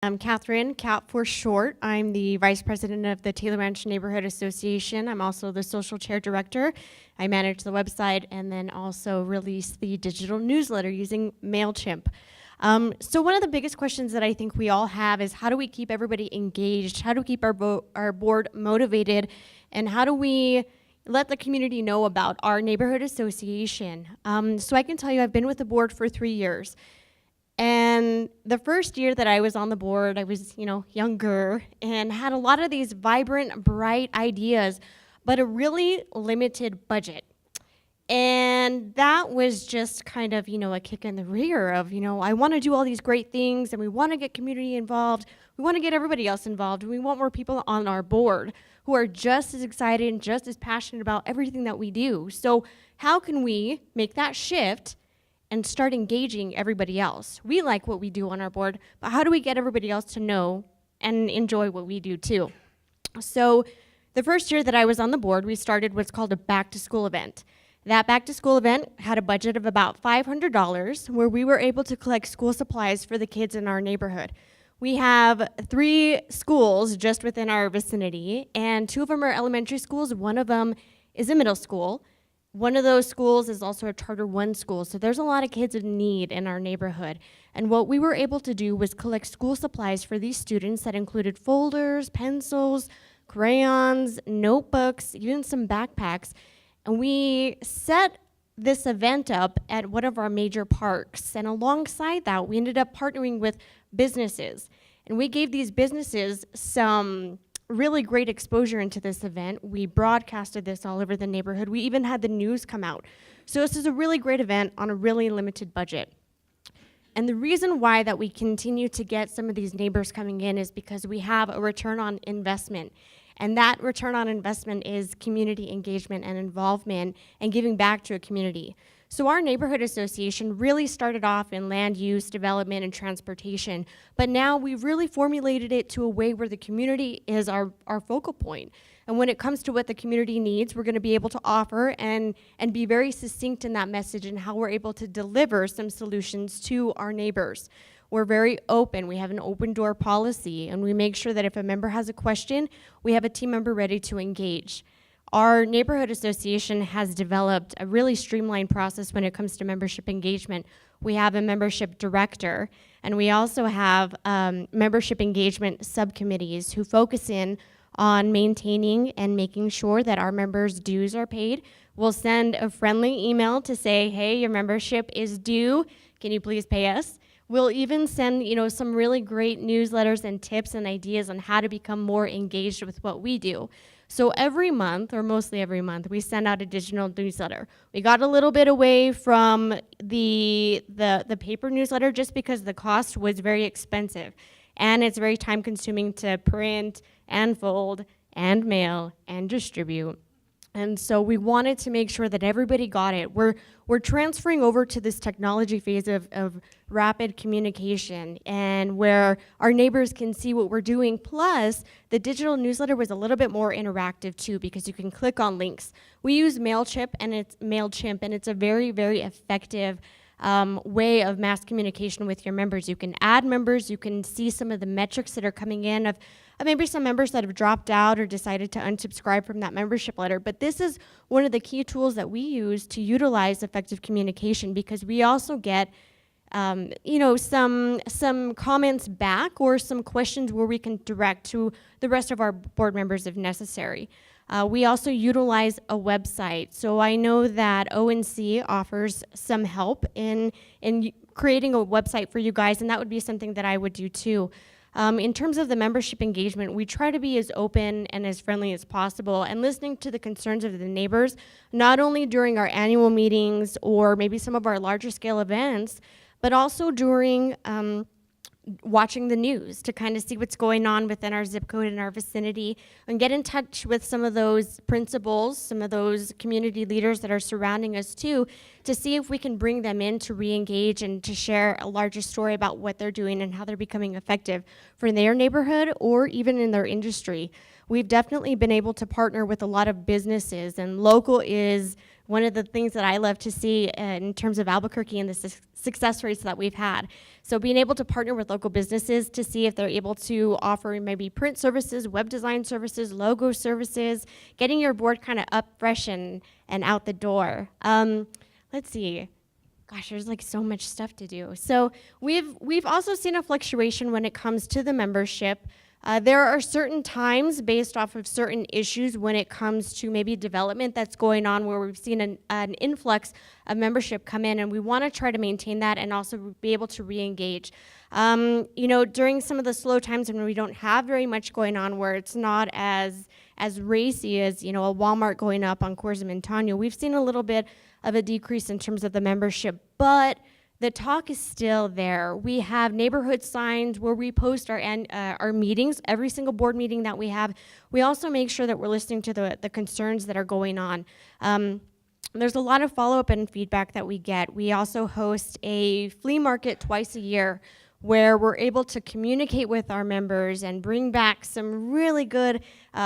I'm Catherine, Cat for short. I'm the Vice President of the Taylor Ranch Neighborhood Association. I'm also the Social Chair Director. I manage the website and then also release the digital newsletter using MailChimp. So one of the biggest questions that I think we all have is how do we keep everybody engaged? How do we keep our board motivated? And how do we let the community know about our neighborhood association? So I can tell you I've been with the board for 3 years. And the first year that I was on the board, I was, younger and had a lot of these vibrant, bright ideas, but a really limited budget. And that was just kind of, a kick in the rear of, I want to do all these great things and we want to get community involved. We want to get everybody else involved. And we want more people on our board who are just as excited and just as passionate about everything that we do. So how can we make that shift and start engaging everybody else? We like what we do on our board, but how do we get everybody else to know and enjoy what we do too? So the first year that I was on the board, we started what's called a back to school event. That back to school event had a budget of about $500 where we were able to collect school supplies for the kids in our neighborhood. We have 3 schools just within our vicinity, and 2 of them are elementary schools. One of them is a middle school. One of those schools is also a Charter 1 school, so there's a lot of kids in need in our neighborhood. And what we were able to do was collect school supplies for these students that included folders, pencils, crayons, notebooks, even some backpacks. And we set this event up at one of our major parks. And alongside that, we ended up partnering with businesses. And we gave these businesses some really great exposure into this event. We broadcasted this all over the neighborhood. We even had the news come out. So this is a really great event on a really limited budget. And the reason why that we continue to get some of these neighbors coming in is because we have a return on investment. And that return on investment is community engagement and involvement and giving back to a community. So our neighborhood association really started off in land use, development, and transportation, but now we've really formulated it to a way where the community is our focal point. And when it comes to what the community needs, we're gonna be able to offer and be very succinct in that message and how we're able to deliver some solutions to our neighbors. We're very open. We have an open door policy, and we make sure that if a member has a question, we have a team member ready to engage. Our neighborhood association has developed a really streamlined process when it comes to membership engagement. We have a membership director, and we also have membership engagement subcommittees who focus in on maintaining and making sure that our members' dues are paid. We'll send a friendly email to say, hey, your membership is due. Can you please pay us? We'll even send, some really great newsletters and tips and ideas on how to become more engaged with what we do. So every month, or mostly every month, we send out a digital newsletter. We got a little bit away from the paper newsletter just because the cost was very expensive. And it's very time consuming to print and fold and mail and distribute. And so we wanted to make sure that everybody got it. We're transferring over to this technology phase of rapid communication and where our neighbors can see what we're doing. Plus, the digital newsletter was a little bit more interactive too because you can click on links. We use MailChimp and it's a very, very effective way of mass communication with your members. You can add members, you can see some of the metrics that are coming in of maybe some members that have dropped out or decided to unsubscribe from that membership letter. But this is one of the key tools that we use to utilize effective communication because we also get some comments back or some questions where we can direct to the rest of our board members if necessary. We also utilize a website. So I know that ONC offers some help in creating a website for you guys, and that would be something that I would do too. In terms of the membership engagement, we try to be as open and as friendly as possible and listening to the concerns of the neighbors, not only during our annual meetings or maybe some of our larger scale events, but also during watching the news to kind of see what's going on within our zip code and our vicinity and get in touch with some of those principals, some of those community leaders that are surrounding us too, to see if we can bring them in to re-engage and to share a larger story about what they're doing and how they're becoming effective for their neighborhood or even in their industry. We've definitely been able to partner with a lot of businesses, and local is one of the things that I love to see in terms of Albuquerque and the success rates that we've had. So being able to partner with local businesses to see if they're able to offer maybe print services, web design services, logo services, getting your board kind of up fresh and out the door. Let's see. Gosh, there's like so much stuff to do. So we've also seen a fluctuation when it comes to the membership. There are certain times based off of certain issues when it comes to maybe development that's going on where we've seen an influx of membership come in, and we want to try to maintain that and also be able to re-engage. During some of the slow times when we don't have very much going on, where it's not as racy as, a Walmart going up on Coors and Montano, we've seen a little bit of a decrease in terms of the membership, but the talk is still there. We have neighborhood signs where we post our meetings, every single board meeting that we have. We also make sure that we're listening to the concerns that are going on. There's a lot of follow-up and feedback that we get. We also host a flea market twice a year where we're able to communicate with our members and bring back some really good,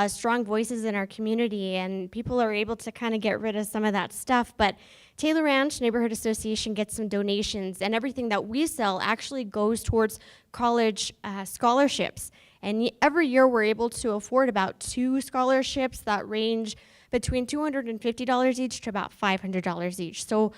strong voices in our community, and people are able to kind of get rid of some of that stuff. But Taylor Ranch Neighborhood Association gets some donations, and everything that we sell actually goes towards college scholarships. And every year we're able to afford about 2 scholarships that range between $250 each to about $500 each. So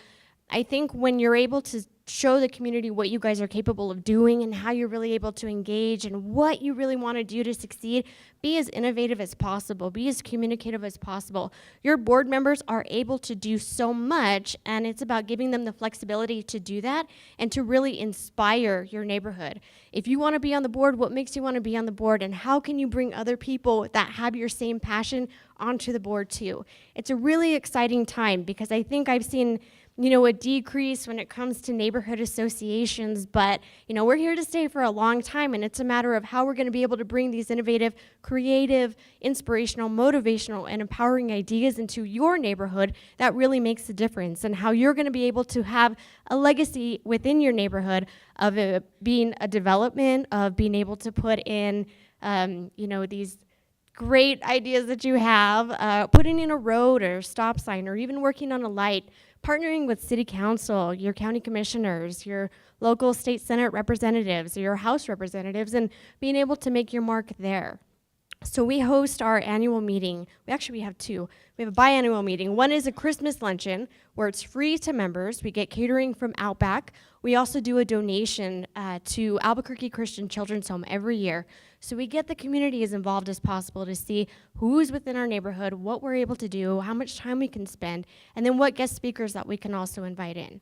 I think when you're able to show the community what you guys are capable of doing and how you're really able to engage and what you really want to do to succeed, be as innovative as possible, be as communicative as possible. Your board members are able to do so much, and it's about giving them the flexibility to do that and to really inspire your neighborhood. If you want to be on the board, what makes you want to be on the board, and how can you bring other people that have your same passion onto the board too? It's a really exciting time because I think I've seen a decrease when it comes to neighborhood associations, but we're here to stay for a long time, and it's a matter of how we're going to be able to bring these innovative, creative, inspirational, motivational, and empowering ideas into your neighborhood that really makes a difference, and how you're going to be able to have a legacy within your neighborhood of it being a development, of being able to put in these great ideas that you have, putting in a road or stop sign, or even working on a light, partnering with city council, your county commissioners, your local state senate representatives, or your house representatives, and being able to make your mark there. So we host our annual meeting. We have 2. We have a biannual meeting. One is a Christmas luncheon where it's free to members. We get catering from Outback. We also do a donation to Albuquerque Christian Children's Home every year. So we get the community as involved as possible to see who's within our neighborhood, what we're able to do, how much time we can spend, and then what guest speakers that we can also invite in.